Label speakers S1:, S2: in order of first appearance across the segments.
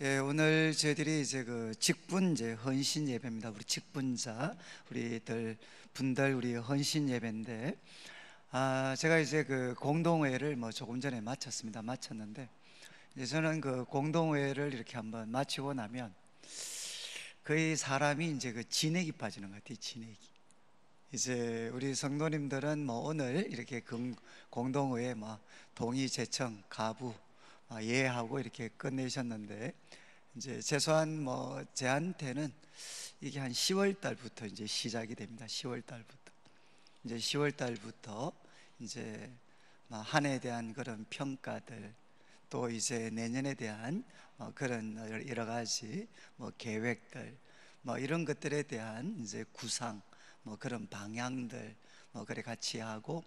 S1: 예, 오늘 저희들이 이제 그 직분제 헌신 예배입니다. 우리 직분자 우리들 분들 우리 헌신 예배인데, 제가 이제 그 공동회를 뭐 조금 전에 마쳤는데, 이제 저는 그 공동회를 이렇게 한번 마치고 나면 거의 사람이 이제 그 진액이 빠지는 것 같아요. 진액이. 이제 우리 성도님들은 뭐 오늘 이렇게 공동회에 뭐 동의, 제청, 가부 예하고 이렇게 끝내셨는데, 이제 최소한 뭐 제한테는 이게 한 10월 달부터 이제 시작이 됩니다. 10월 달부터 이제 10월 달부터 이제 한 해에 대한 그런 평가들, 또 이제 내년에 대한 그런 여러 가지 계획들, 이런 것들에 대한 이제 구상, 그런 방향들 그래 같이 하고,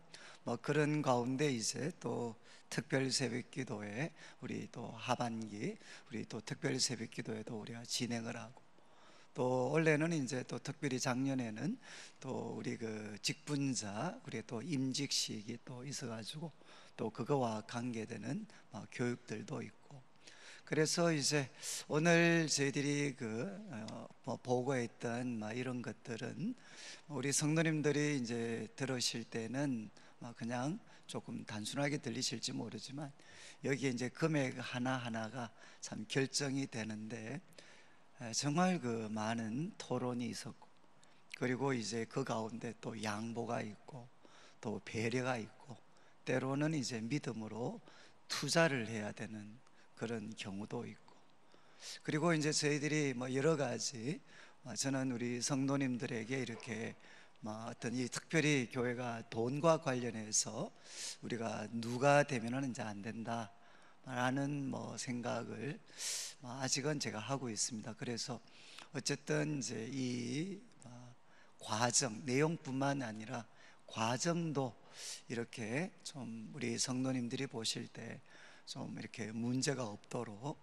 S1: 그런 가운데 이제 또 특별 새벽 기도회, 우리 또 하반기 우리 또 특별 새벽 기도회도 우리가 진행을 하고, 또 원래는 이제 또 특별히 작년에는 또 우리 그 직분자 우리 또 임직식이 또 있어가지고 또 그거와 관계되는 교육들도 있고, 그래서 이제 오늘 저희들이 보고했던 이런 것들은 우리 성도님들이 이제 들으실 때는 그냥 조금 단순하게 들리실지 모르지만, 여기에 이제 금액 하나하나가 참 결정이 되는데, 정말 그 많은 토론이 있었고, 그리고 이제 그 가운데 또 양보가 있고 또 배려가 있고, 때로는 이제 믿음으로 투자를 해야 되는 그런 경우도 있고, 그리고 이제 저희들이 여러 가지 저는 우리 성도님들에게 이렇게 어떤 이 특별히 교회가 돈과 관련해서 우리가 누가 되면은 이제 안 된다 라는 생각을 아직은 제가 하고 있습니다. 그래서 어쨌든 이제 이 과정, 내용뿐만 아니라 과정도 이렇게 좀 우리 성도님들이 보실 때 좀 이렇게 문제가 없도록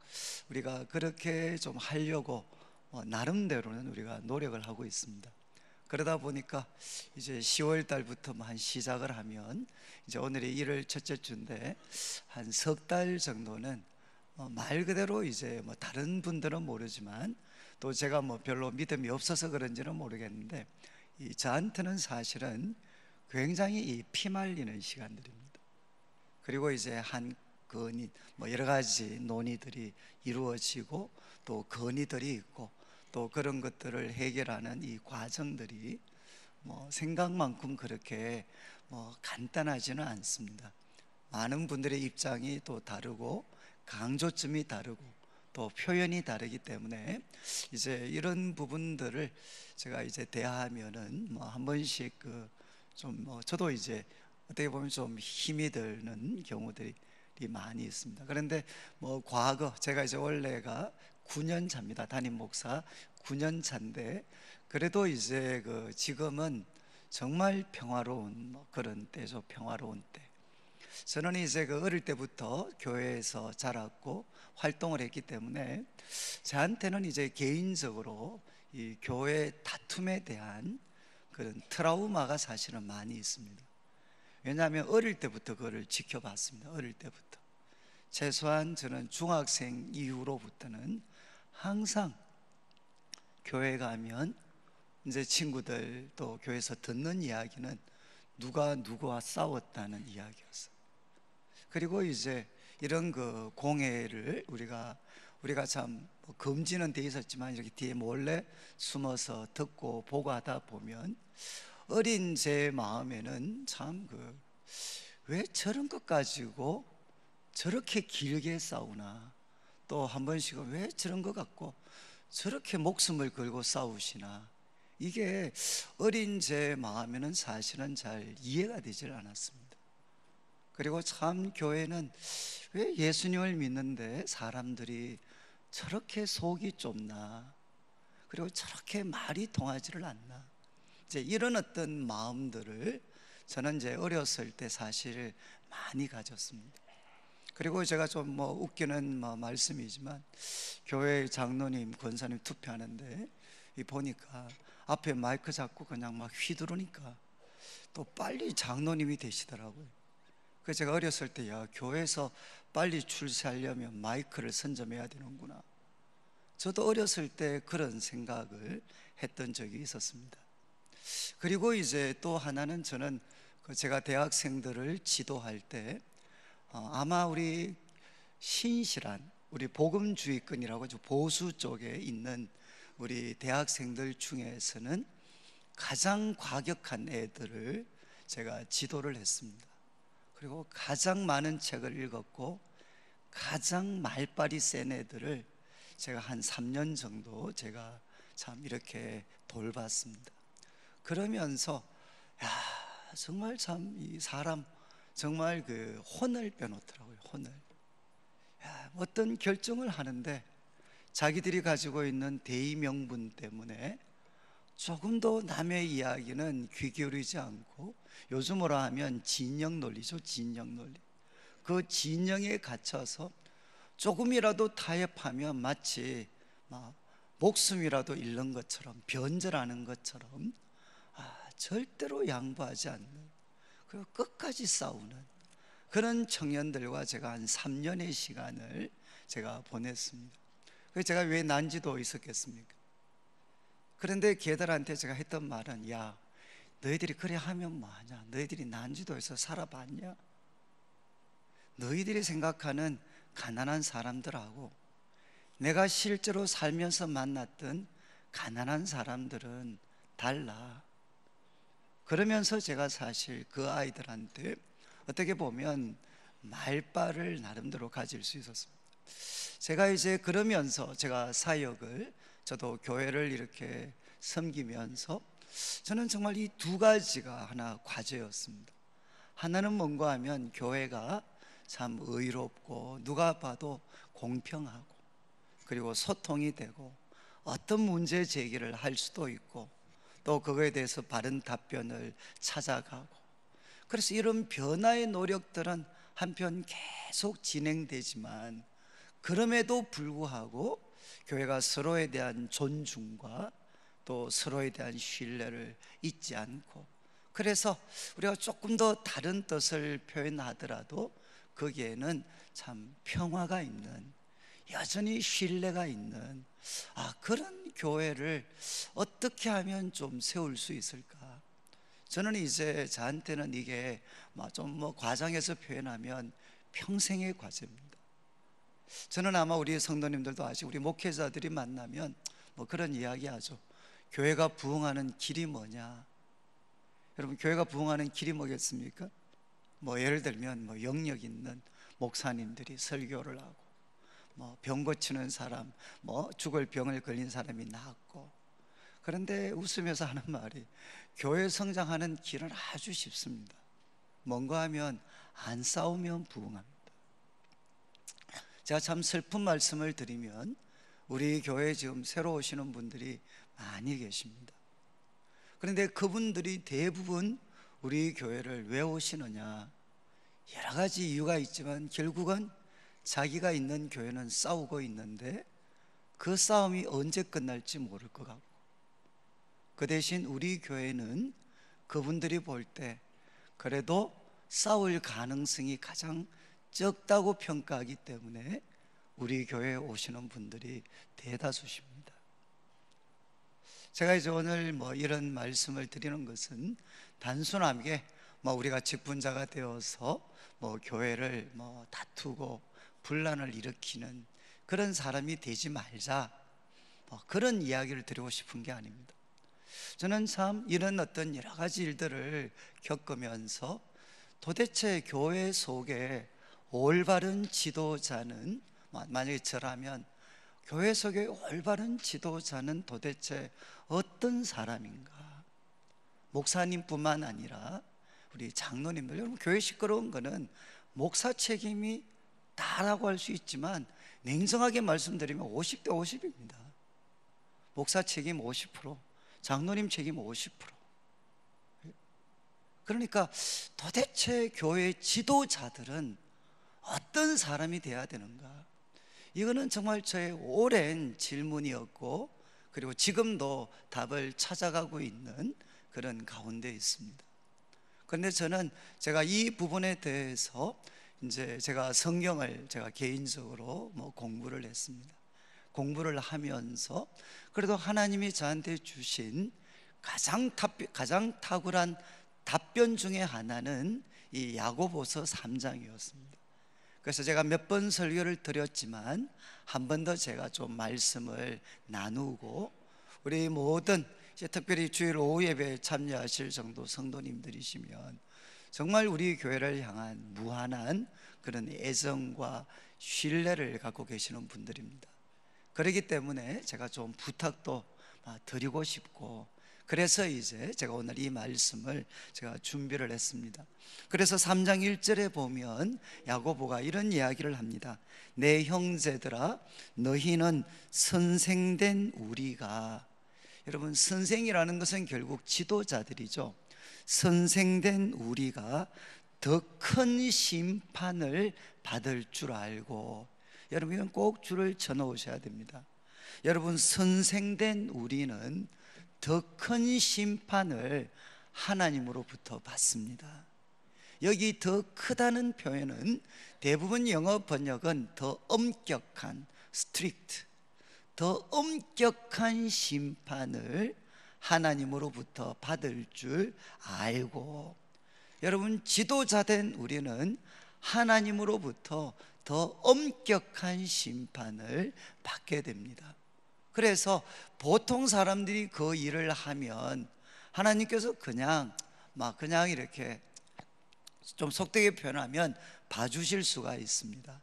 S1: 우리가 그렇게 좀 하려고 나름대로는 우리가 노력을 하고 있습니다. 그러다 보니까 이제 10월 달부터 한 시작을 하면, 이제 오늘이 1월 첫째 주인데 한 석 달 정도는 말 그대로 이제 다른 분들은 모르지만, 또 제가 별로 믿음이 없어서 그런지는 모르겠는데, 저한테는 사실은 굉장히 이 피말리는 시간들입니다. 그리고 이제 한 건의 여러 가지 논의들이 이루어지고, 또 건의들이 있고, 또 그런 것들을 해결하는 이 과정들이 생각만큼 그렇게 간단하지는 않습니다. 많은 분들의 입장이 또 다르고, 강조점이 다르고, 또 표현이 다르기 때문에 이제 이런 부분들을 제가 이제 대하면은 한 번씩 저도 이제 어떻게 보면 좀 힘이 드는 경우들이 많이 있습니다. 그런데 과거 제가 이제 원래가 9년 차입니다. 담임 목사 9년 차인데, 그래도 이제 지금은 정말 평화로운 그런 때죠. 평화로운 때. 저는 이제 어릴 때부터 교회에서 자랐고 활동을 했기 때문에, 저한테는 이제 개인적으로 이 교회 다툼에 대한 그런 트라우마가 사실은 많이 있습니다. 왜냐하면 어릴 때부터 그거를 지켜봤습니다. 어릴 때부터. 최소한 저는 중학생 이후로부터는 항상 교회 가면 이제 친구들 또 교회에서 듣는 이야기는 누가 누구와 싸웠다는 이야기였어요. 그리고 이제 이런 공회를 우리가 참 금지는 돼 있었지만, 이렇게 뒤에 몰래 숨어서 듣고 보고 하다 보면 어린 제 마음에는 참 왜 저런 것 가지고 저렇게 길게 싸우나, 또 한 번씩은 왜 저런 것 갖고 저렇게 목숨을 걸고 싸우시나, 이게 어린 제 마음에는 사실은 잘 이해가 되질 않았습니다. 그리고 참 교회는 왜 예수님을 믿는데 사람들이 저렇게 속이 좁나, 그리고 저렇게 말이 통하지를 않나, 이제 이런 어떤 마음들을 저는 이제 어렸을 때 사실 많이 가졌습니다. 그리고 제가 좀 웃기는 말씀이지만, 교회 장로님, 권사님 투표하는데 보니까 앞에 마이크 잡고 그냥 막 휘두르니까 또 빨리 장로님이 되시더라고요. 그래서 제가 어렸을 때, 야, 교회에서 빨리 출세하려면 마이크를 선점해야 되는구나. 저도 어렸을 때 그런 생각을 했던 적이 있었습니다. 그리고 이제 또 하나는 저는 제가 대학생들을 지도할 때 아마 우리 신실한 우리 복음주의권이라고 보수 쪽에 있는 우리 대학생들 중에서는 가장 과격한 애들을 제가 지도를 했습니다. 그리고 가장 많은 책을 읽었고 가장 말빨이 센 애들을 제가 한 3년 정도 제가 참 이렇게 돌봤습니다. 그러면서 야, 정말 참 이 사람 정말 그 혼을 빼놓더라고요. 혼을. 야, 어떤 결정을 하는데 자기들이 가지고 있는 대의 명분 때문에 조금도 남의 이야기는 귀 기울이지 않고, 요즘으로 하면 진영 논리죠. 진영 논리. 그 진영에 갇혀서 조금이라도 타협하면 마치 막 목숨이라도 잃는 것처럼, 변절하는 것처럼 절대로 양보하지 않는, 그리고 끝까지 싸우는 그런 청년들과 제가 한 3년의 시간을 제가 보냈습니다. 그래서 제가 왜 난지도 있었겠습니까? 그런데 걔들한테 제가 했던 말은, 야, 너희들이 그래 하면 뭐하냐? 너희들이 난지도에서 살아봤냐? 너희들이 생각하는 가난한 사람들하고 내가 실제로 살면서 만났던 가난한 사람들은 달라. 그러면서 제가 사실 그 아이들한테 어떻게 보면 말빨을 나름대로 가질 수 있었습니다. 제가 이제 그러면서 제가 사역을, 저도 교회를 이렇게 섬기면서 저는 정말 이 두 가지가 하나 과제였습니다. 하나는 뭔가 하면 교회가 참 의롭고 누가 봐도 공평하고, 그리고 소통이 되고 어떤 문제 제기를 할 수도 있고 또 그거에 대해서 바른 답변을 찾아가고, 그래서 이런 변화의 노력들은 한편 계속 진행되지만 그럼에도 불구하고 교회가 서로에 대한 존중과 또 서로에 대한 신뢰를 잊지 않고, 그래서 우리가 조금 더 다른 뜻을 표현하더라도 거기에는 참 평화가 있는, 여전히 신뢰가 있는 그런 교회를 어떻게 하면 좀 세울 수 있을까? 저는 이제 저한테는 이게 좀 과장해서 표현하면 평생의 과제입니다. 저는 아마 우리 성도님들도 아시고 우리 목회자들이 만나면 그런 이야기 하죠. 교회가 부흥하는 길이 뭐냐? 여러분, 교회가 부흥하는 길이 뭐겠습니까? 예를 들면 영역 있는 목사님들이 설교를 하고, 병 고치는 사람, 죽을 병을 걸린 사람이 낫고. 그런데 웃으면서 하는 말이, 교회 성장하는 길은 아주 쉽습니다. 뭔가 하면 안 싸우면 부흥합니다. 제가 참 슬픈 말씀을 드리면 우리 교회에 지금 새로 오시는 분들이 많이 계십니다. 그런데 그분들이 대부분 우리 교회를 왜 오시느냐? 여러 가지 이유가 있지만 결국은 자기가 있는 교회는 싸우고 있는데 그 싸움이 언제 끝날지 모를 것 같고, 그 대신 우리 교회는 그분들이 볼 때 그래도 싸울 가능성이 가장 적다고 평가하기 때문에 우리 교회에 오시는 분들이 대다수십니다. 제가 이제 오늘 이런 말씀을 드리는 것은 단순하게 우리가 직분자가 되어서 교회를 다투고 분란을 일으키는 그런 사람이 되지 말자, 그런 이야기를 드리고 싶은 게 아닙니다. 저는 참 이런 어떤 여러 가지 일들을 겪으면서 도대체 교회 속에 올바른 지도자는, 만약에 저라면 교회 속에 올바른 지도자는 도대체 어떤 사람인가? 목사님뿐만 아니라 우리 장로님들, 여러분, 교회 시끄러운 거는 목사 책임이 다라고 할 수 있지만 냉정하게 말씀드리면 50대 50입니다. 목사 책임 50%, 장로님 책임 50%. 그러니까 도대체 교회 지도자들은 어떤 사람이 돼야 되는가? 이거는 정말 저의 오랜 질문이었고, 그리고 지금도 답을 찾아가고 있는 그런 가운데 있습니다. 그런데 저는 제가 이 부분에 대해서 이제 제가 성경을 제가 개인적으로 공부를 했습니다. 공부를 하면서 그래도 하나님이 저한테 주신 가장 탁월한 답변 중에 하나는 이 야고보서 3장이었습니다. 그래서 제가 몇 번 설교를 드렸지만 한 번 더 제가 좀 말씀을 나누고, 우리 모든 특별히 주일 오후 예배에 참여하실 정도 성도님들이시면 정말 우리 교회를 향한 무한한 그런 애정과 신뢰를 갖고 계시는 분들입니다. 그렇기 때문에 제가 좀 부탁도 드리고 싶고, 그래서 이제 제가 오늘 이 말씀을 제가 준비를 했습니다. 그래서 3장 1절에 보면 야고보가 이런 이야기를 합니다. 내 형제들아, 너희는 선생된 우리가, 여러분 선생이라는 것은 결국 지도자들이죠. 선생된 우리가 더 큰 심판을 받을 줄 알고, 여러분 이건 꼭 줄을 쳐 놓으셔야 됩니다. 여러분, 선생된 우리는 더 큰 심판을 하나님으로부터 받습니다. 여기 더 크다는 표현은 대부분 영어 번역은 더 엄격한, strict, 더 엄격한 심판을 하나님으로부터 받을 줄 알고, 여러분 지도자된 우리는 하나님으로부터 더 엄격한 심판을 받게 됩니다. 그래서 보통 사람들이 그 일을 하면 하나님께서 그냥 이렇게 좀 속되게 표현하면 봐주실 수가 있습니다.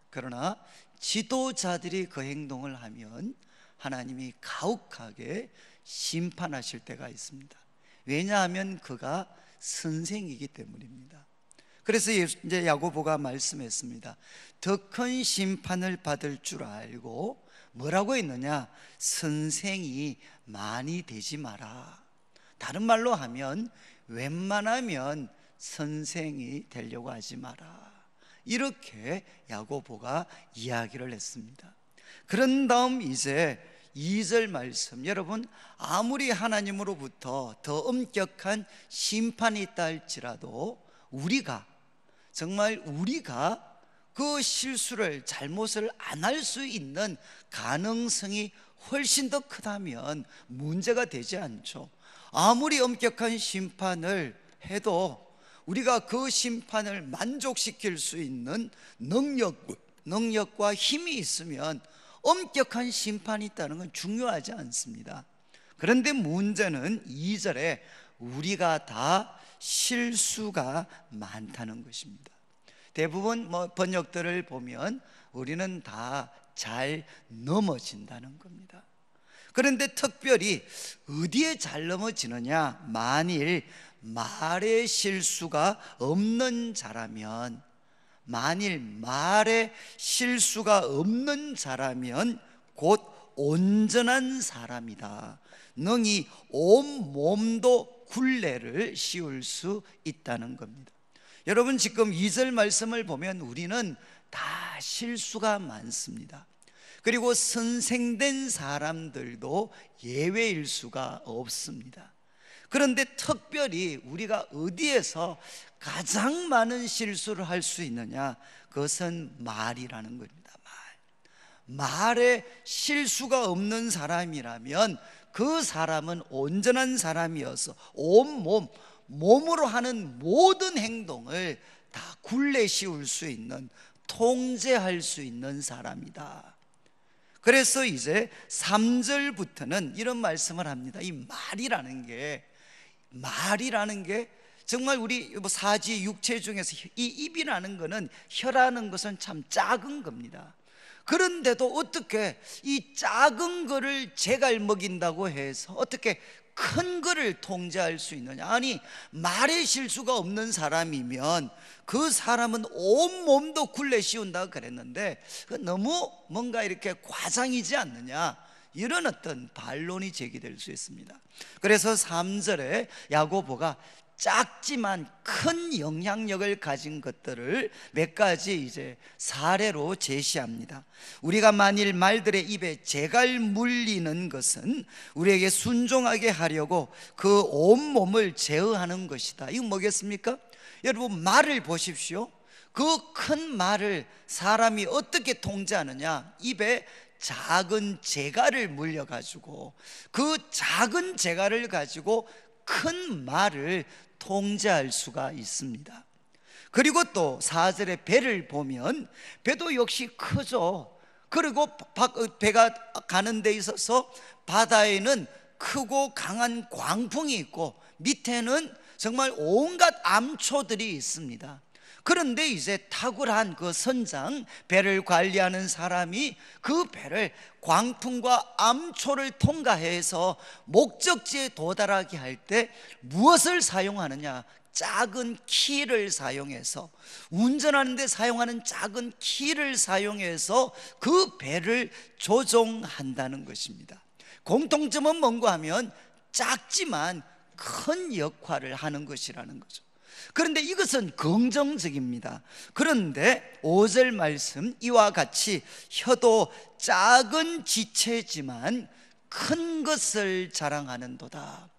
S1: 그러나 지도자들이 그 행동을 하면 하나님이 가혹하게 심판하실 때가 있습니다. 왜냐하면 그가 선생이기 때문입니다. 그래서 이제 야고보가 말씀했습니다. 더 큰 심판을 받을 줄 알고 뭐라고 했느냐? 선생이 많이 되지 마라. 다른 말로 하면 웬만하면 선생이 되려고 하지 마라. 이렇게 야고보가 이야기를 했습니다. 그런 다음 이제 2절 말씀, 여러분 아무리 하나님으로부터 더 엄격한 심판이 있다 할지라도 우리가 그 실수를, 잘못을 안 할 수 있는 가능성이 훨씬 더 크다면 문제가 되지 않죠. 아무리 엄격한 심판을 해도 우리가 그 심판을 만족시킬 수 있는 능력과 힘이 있으면 엄격한 심판이 있다는 건 중요하지 않습니다. 그런데 문제는 2절에 우리가 다 실수가 많다는 것입니다. 대부분 번역들을 보면 우리는 다 잘 넘어진다는 겁니다. 그런데 특별히 어디에 잘 넘어지느냐? 만일 말에 실수가 없는 자라면, 곧 온전한 사람이다. 능히 온 몸도 굴레를 씌울 수 있다는 겁니다. 여러분 지금 2절 말씀을 보면 우리는 다 실수가 많습니다. 그리고 선생된 사람들도 예외일 수가 없습니다. 그런데 특별히 우리가 어디에서 가장 많은 실수를 할 수 있느냐? 그것은 말이라는 겁니다. 말에 실수가 없는 사람이라면 그 사람은 온전한 사람이어서 몸으로 하는 모든 행동을 다 굴레 씌울 수 있는, 통제할 수 있는 사람이다. 그래서 이제 3절부터는 이런 말씀을 합니다. 이 말이라는 게 정말 우리 사지 육체 중에서 이 입이라는 거는, 혀라는 것은 참 작은 겁니다. 그런데도 어떻게 이 작은 거를 제갈 먹인다고 해서 어떻게 큰 거를 통제할 수 있느냐? 아니, 말에 실수가 없는 사람이면 그 사람은 온 몸도 굴레 씌운다 그랬는데 너무 뭔가 이렇게 과장이지 않느냐? 이런 어떤 반론이 제기될 수 있습니다. 그래서 3절에 야고보가 작지만 큰 영향력을 가진 것들을 몇 가지 이제 사례로 제시합니다. 우리가 만일 말들의 입에 재갈 물리는 것은 우리에게 순종하게 하려고 그 온몸을 제어하는 것이다. 이건 뭐겠습니까? 여러분 말을 보십시오. 그 큰 말을 사람이 어떻게 통제하느냐? 입에 작은 재갈을 물려가지고 그 작은 재갈을 가지고 큰 말을 통제할 수가 있습니다. 그리고 또 4절의 배를 보면 배도 역시 크죠. 그리고 배가 가는 데 있어서 바다에는 크고 강한 광풍이 있고 밑에는 정말 온갖 암초들이 있습니다. 그런데 이제 탁월한 그 선장, 배를 관리하는 사람이 그 배를 광풍과 암초를 통과해서 목적지에 도달하게 할 때 무엇을 사용하느냐? 작은 키를 사용해서, 운전하는 데 사용하는 작은 키를 사용해서 그 배를 조종한다는 것입니다. 공통점은 뭔가 하면 작지만 큰 역할을 하는 것이라는 거죠. 그런데 이것은 긍정적입니다. 그런데 5절 말씀, 이와 같이 혀도 작은 지체지만 큰 것을 자랑하는도다.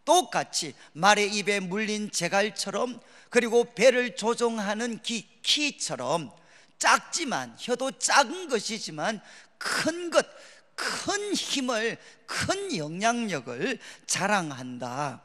S1: 똑같이 말의 입에 물린 재갈처럼, 그리고 배를 조종하는 키처럼 작지만, 혀도 작은 것이지만 큰 것, 큰 힘을, 큰 영향력을 자랑한다.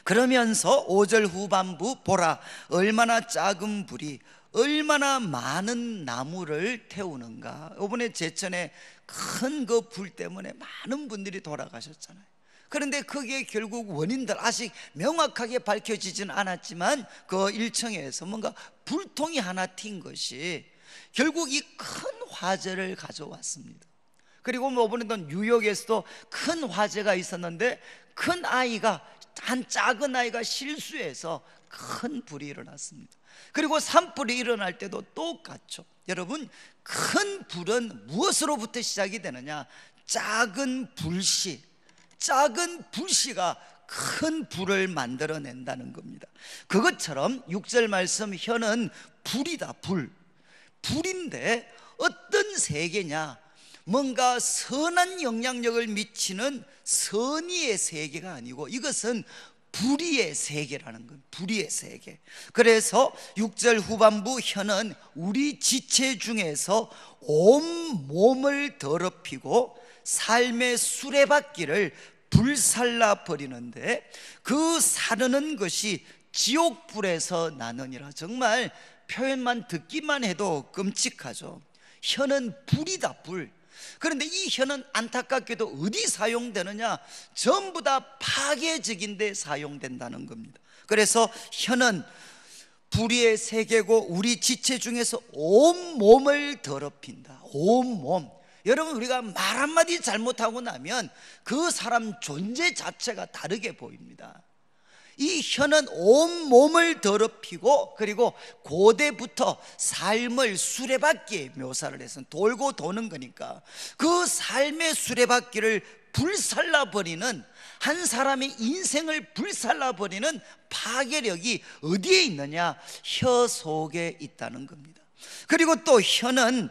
S1: 그러면서 5절 후반부, 보라 얼마나 작은 불이 얼마나 많은 나무를 태우는가. 이번에 제천에 큰 그 불 때문에 많은 분들이 돌아가셨잖아요. 그런데 그게 결국 원인들 아직 명확하게 밝혀지진 않았지만 그 일청에서 뭔가 불통이 하나 튄 것이 결국 이 큰 화재를 가져왔습니다. 그리고 이번에도 뉴욕에서도 큰 화재가 있었는데 한 작은 아이가 실수해서 큰 불이 일어났습니다. 그리고 산불이 일어날 때도 똑같죠. 여러분, 큰 불은 무엇으로부터 시작이 되느냐? 작은 불씨가 큰 불을 만들어낸다는 겁니다. 그것처럼 6절 말씀, 혀는 불이다. 불인데 어떤 세계냐? 뭔가 선한 영향력을 미치는 선의의 세계가 아니고 이것은 불의의 세계라는 건, 불의의 세계. 그래서 6절 후반부, 혀는 우리 지체 중에서 온 몸을 더럽히고 삶의 수레바퀴를 불살라 버리는데 그 사르는 것이 지옥불에서 나느니라. 정말 표현만 듣기만 해도 끔찍하죠. 혀는 불이다, 불. 그런데 이 혀는 안타깝게도 어디 사용되느냐? 전부 다 파괴적인 데 사용된다는 겁니다. 그래서 혀는 불의의 세계고 우리 지체 중에서 온 몸을 더럽힌다. 온 몸. 여러분, 우리가 말 한마디 잘못하고 나면 그 사람 존재 자체가 다르게 보입니다. 이 혀는 온 몸을 더럽히고, 그리고 고대부터 삶을 수레바퀴에 묘사를 해서 돌고 도는 거니까 그 삶의 수레바퀴를 불살라버리는, 한 사람의 인생을 불살라버리는 파괴력이 어디에 있느냐? 혀 속에 있다는 겁니다. 그리고 또 혀는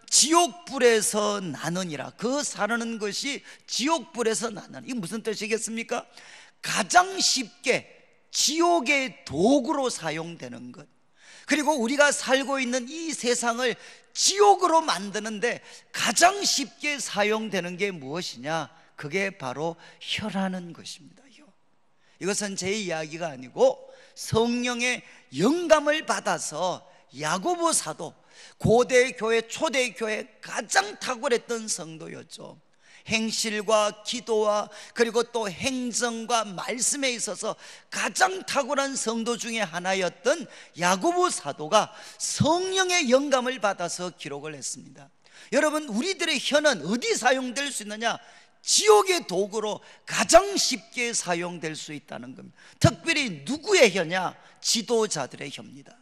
S1: 지옥불에서 나느니라. 그 사르는 것이 지옥불에서 나느니라. 이게 무슨 뜻이겠습니까? 가장 쉽게 지옥의 도구로 사용되는 것, 그리고 우리가 살고 있는 이 세상을 지옥으로 만드는데 가장 쉽게 사용되는 게 무엇이냐? 그게 바로 혀라는 것입니다. 혀. 이것은 제 이야기가 아니고 성령의 영감을 받아서 야고보 사도, 고대 교회, 초대 교회 가장 탁월했던 성도였죠. 행실과 기도와 그리고 또 행정과 말씀에 있어서 가장 탁월한 성도 중에 하나였던 야고보 사도가 성령의 영감을 받아서 기록을 했습니다. 여러분, 우리들의 혀는 어디 사용될 수 있느냐? 지옥의 도구로 가장 쉽게 사용될 수 있다는 겁니다. 특별히 누구의 혀냐? 지도자들의 혀입니다.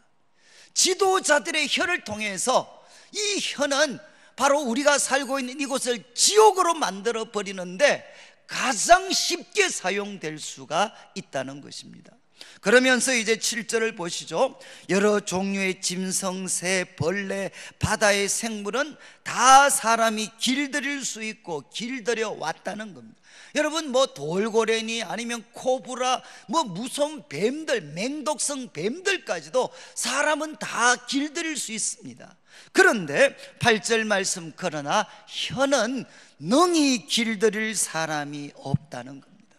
S1: 지도자들의 혀를 통해서 이 혀는 바로 우리가 살고 있는 이곳을 지옥으로 만들어 버리는데 가장 쉽게 사용될 수가 있다는 것입니다. 그러면서 이제 7절을 보시죠. 여러 종류의 짐승, 새, 벌레, 바다의 생물은 다 사람이 길들일 수 있고 길들여 왔다는 겁니다. 여러분, 뭐 돌고래니 아니면 코브라, 뭐 무서운 뱀들, 맹독성 뱀들까지도 사람은 다 길들일 수 있습니다. 그런데 8절 말씀, 그러나 혀는 능히 길들일 사람이 없다는 겁니다.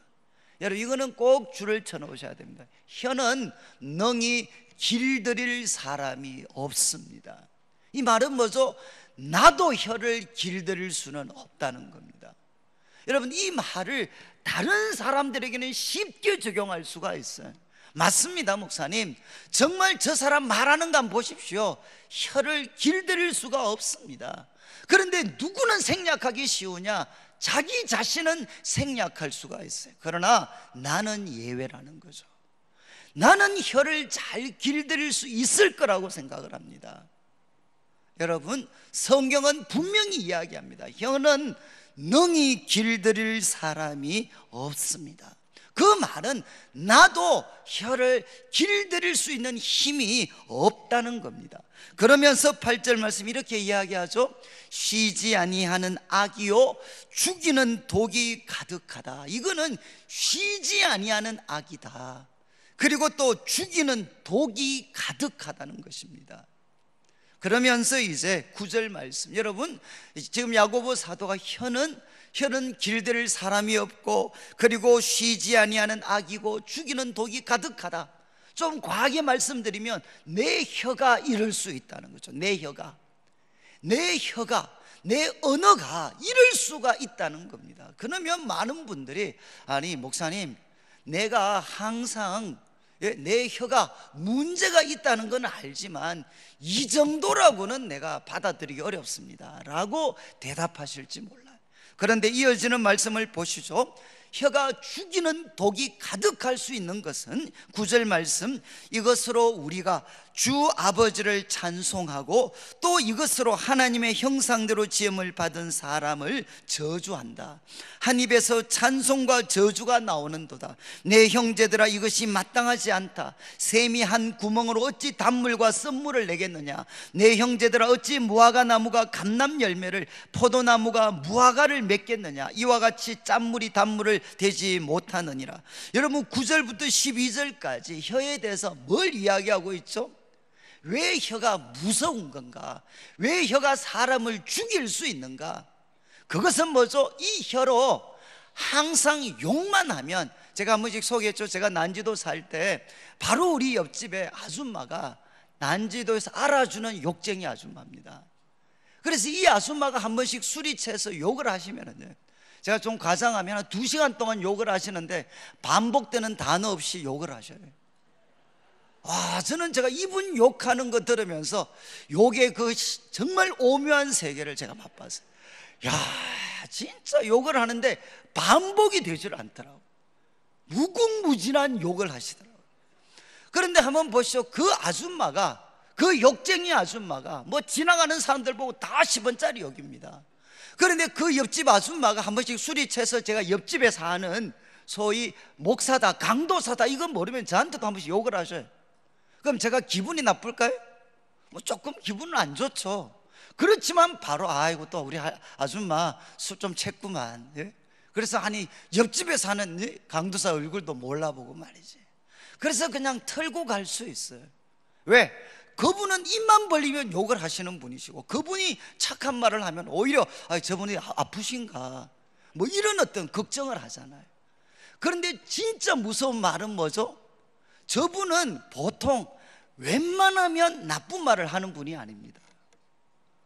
S1: 여러분, 이거는 꼭 줄을 쳐놓으셔야 됩니다. 혀는 능히 길들일 사람이 없습니다. 이 말은 뭐죠? 나도 혀를 길들일 수는 없다는 겁니다. 여러분, 이 말을 다른 사람들에게는 쉽게 적용할 수가 있어요. 맞습니다, 목사님. 정말 저 사람 말하는 거 한번 보십시오. 혀를 길들일 수가 없습니다. 그런데 누구는 생략하기 쉬우냐? 자기 자신은 생략할 수가 있어요. 그러나 나는 예외라는 거죠. 나는 혀를 잘 길들일 수 있을 거라고 생각을 합니다. 여러분, 성경은 분명히 이야기합니다. 혀는 능히 길들일 사람이 없습니다. 그 말은 나도 혀를 길들일 수 있는 힘이 없다는 겁니다. 그러면서 8절 말씀 이렇게 이야기하죠. 쉬지 아니하는 악이요 죽이는 독이 가득하다. 이거는 쉬지 아니하는 악이다. 그리고 또 죽이는 독이 가득하다는 것입니다. 그러면서 이제 9절 말씀, 여러분 지금 야고보 사도가 혀는 길들일 사람이 없고 그리고 쉬지 아니하는 악이고 죽이는 독이 가득하다. 좀 과하게 말씀드리면 내 혀가 이럴 수 있다는 거죠. 내 혀가, 내 언어가 이럴 수가 있다는 겁니다. 그러면 많은 분들이, 아니 목사님, 내가 항상 내 혀가 문제가 있다는 건 알지만 이 정도라고는 내가 받아들이기 어렵습니다 라고 대답하실지 몰라요. 그런데 이어지는 말씀을 보시죠. 혀가 죽이는 독이 가득할 수 있는 것은 9절 말씀, 이것으로 우리가 주 아버지를 찬송하고 또 이것으로 하나님의 형상대로 지음을 받은 사람을 저주한다. 한 입에서 찬송과 저주가 나오는도다. 내 형제들아, 이것이 마땅하지 않다. 샘이 한 구멍으로 어찌 단물과 쓴물을 내겠느냐. 내 형제들아, 어찌 무화과 나무가 감람 열매를, 포도나무가 무화과를 맺겠느냐. 이와 같이 짠물이 단물을 되지 못하느니라. 여러분, 9절부터 12절까지 혀에 대해서 뭘 이야기하고 있죠? 왜 혀가 무서운 건가? 왜 혀가 사람을 죽일 수 있는가? 그것은 뭐죠? 이 혀로 항상 욕만 하면, 제가 한 번씩 소개했죠. 제가 난지도 살 때 바로 우리 옆집에 아줌마가 난지도에서 알아주는 욕쟁이 아줌마입니다. 그래서 이 아줌마가 한 번씩 술이 채서 욕을 하시면은요, 제가 좀 과장하면 한 2시간 동안 욕을 하시는데 반복되는 단어 없이 욕을 하셔요. 저는 제가 이분 욕하는 거 들으면서 욕의 그 정말 오묘한 세계를 제가 맛봤어요. 야, 진짜 욕을 하는데 반복이 되질 않더라고요. 무궁무진한 욕을 하시더라고요. 그런데 한번 보시죠. 그 아줌마가, 그 욕쟁이 아줌마가 뭐 지나가는 사람들 보고 다 10원짜리 욕입니다. 그런데 그 옆집 아줌마가 한 번씩 술이 채서 제가 옆집에 사는 소위 목사다, 강도사다 이건 모르면 저한테도 한 번씩 욕을 하셔요. 그럼 제가 기분이 나쁠까요? 뭐 조금 기분은 안 좋죠. 그렇지만 바로 아이고 또 우리 아줌마 술 좀 챘구만. 예? 그래서 아니 옆집에 사는 강도사 얼굴도 몰라보고 말이지. 그래서 그냥 털고 갈 수 있어요. 왜? 그분은 입만 벌리면 욕을 하시는 분이시고, 그분이 착한 말을 하면 오히려 저분이 아프신가 뭐 이런 어떤 걱정을 하잖아요. 그런데 진짜 무서운 말은 뭐죠? 저분은 보통 웬만하면 나쁜 말을 하는 분이 아닙니다.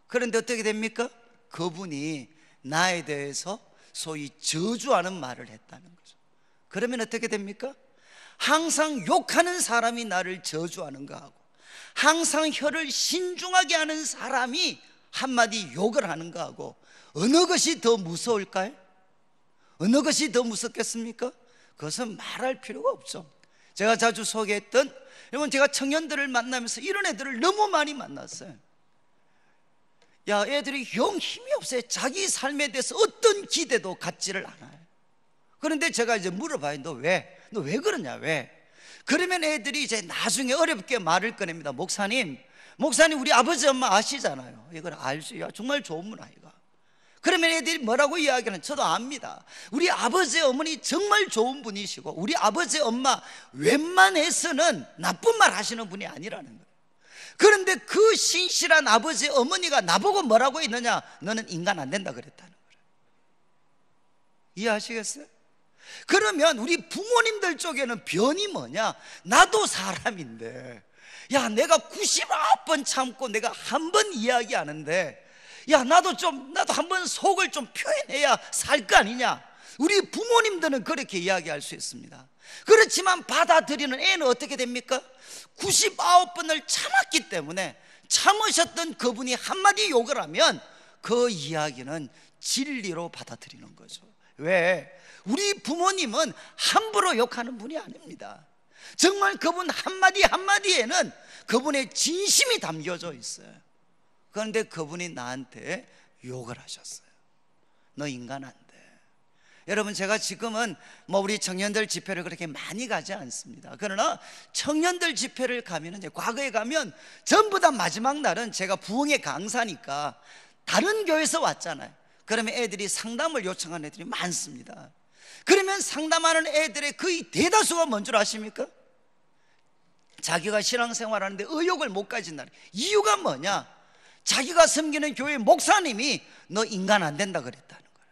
S1: 그런데 어떻게 됩니까? 그분이 나에 대해서 소위 저주하는 말을 했다는 거죠. 그러면 어떻게 됩니까? 항상 욕하는 사람이 나를 저주하는 거하고, 항상 혀를 신중하게 하는 사람이 한마디 욕을 하는 거하고, 어느 것이 더 무서울까요? 어느 것이 더 무섭겠습니까? 그것은 말할 필요가 없죠. 제가 자주 소개했던, 여러분 제가 청년들을 만나면서 이런 애들을 너무 많이 만났어요. 야, 애들이 영 힘이 없어요. 자기 삶에 대해서 어떤 기대도 갖지를 않아요. 그런데 제가 이제 물어봐요. 너 왜 그러냐? 왜? 그러면 애들이 이제 나중에 어렵게 말을 꺼냅니다. 목사님 우리 아버지 엄마 아시잖아요. 이걸 알죠. 야, 정말 좋은 분 아이가. 그러면 애들이 뭐라고 이야기하는 저도 압니다. 우리 아버지 어머니 정말 좋은 분이시고 우리 아버지 엄마 웬만해서는 나쁜 말 하시는 분이 아니라는 거예요. 그런데 그 신실한 아버지 어머니가 나보고 뭐라고 했느냐? 너는 인간 안 된다 그랬다는 거예요. 이해하시겠어요? 그러면 우리 부모님들 쪽에는 변이 뭐냐? 나도 사람인데 야, 내가 99번 참고 내가 한 번 이야기하는데 야, 나도 한번 속을 좀 표현해야 살 거 아니냐? 우리 부모님들은 그렇게 이야기할 수 있습니다. 그렇지만 받아들이는 애는 어떻게 됩니까? 99번을 참았기 때문에 참으셨던 그분이 한마디 욕을 하면 그 이야기는 진리로 받아들이는 거죠. 왜? 우리 부모님은 함부로 욕하는 분이 아닙니다. 정말 그분 한마디 한마디에는 그분의 진심이 담겨져 있어요. 그런데 그분이 나한테 욕을 하셨어요. 너 인간 안 돼. 여러분, 제가 지금은 우리 청년들 집회를 그렇게 많이 가지 않습니다. 그러나 청년들 집회를 가면 이제 과거에 가면 전부 다 마지막 날은 제가 부흥의 강사니까 다른 교회에서 왔잖아요. 그러면 애들이 상담을 요청하는 애들이 많습니다. 그러면 상담하는 애들의 거의 대다수가 뭔 줄 아십니까? 자기가 신앙생활하는데 의욕을 못 가진다는 이유가 뭐냐? 자기가 섬기는 교회 목사님이 너 인간 안 된다 그랬다는 거예요.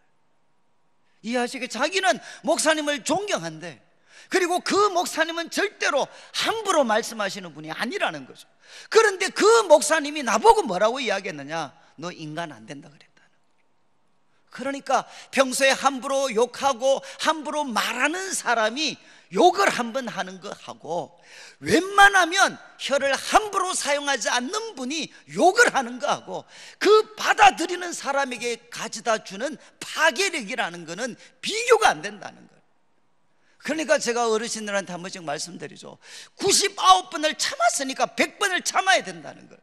S1: 이해하시게? 자기는 목사님을 존경한대. 그리고 그 목사님은 절대로 함부로 말씀하시는 분이 아니라는 거죠. 그런데 그 목사님이 나보고 뭐라고 이야기했느냐? 너 인간 안 된다 그랬다는 거예요. 그러니까 평소에 함부로 욕하고 함부로 말하는 사람이 욕을 한번 하는 거 하고 웬만하면 혀를 함부로 사용하지 않는 분이 욕을 하는 거 하고 그 받아들이는 사람에게 가져다 주는 파괴력이라는 거는 비교가 안 된다는 거예요. 그러니까 제가 어르신들한테 한 번씩 말씀드리죠. 99번을 참았으니까 100번을 참아야 된다는 거예요.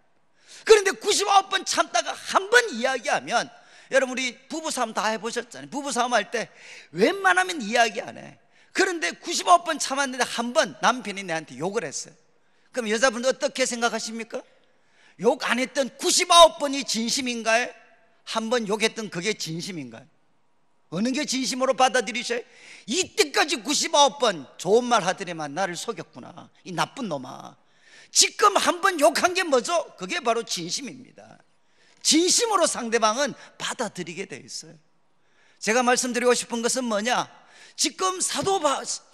S1: 그런데 99번 참다가 한 번 이야기하면, 여러분 우리 부부싸움 다 해보셨잖아요. 부부싸움 할 때 웬만하면 이야기 안 해. 그런데 99번 참았는데 한 번 남편이 내한테 욕을 했어요. 그럼 여자분은 어떻게 생각하십니까? 욕 안 했던 99번이 진심인가요? 한 번 욕했던 그게 진심인가요? 어느 게 진심으로 받아들이셔요? 이때까지 99번 좋은 말 하더니만 나를 속였구나, 이 나쁜 놈아. 지금 한 번 욕한 게 뭐죠? 그게 바로 진심입니다. 진심으로 상대방은 받아들이게 돼 있어요. 제가 말씀드리고 싶은 것은 뭐냐? 지금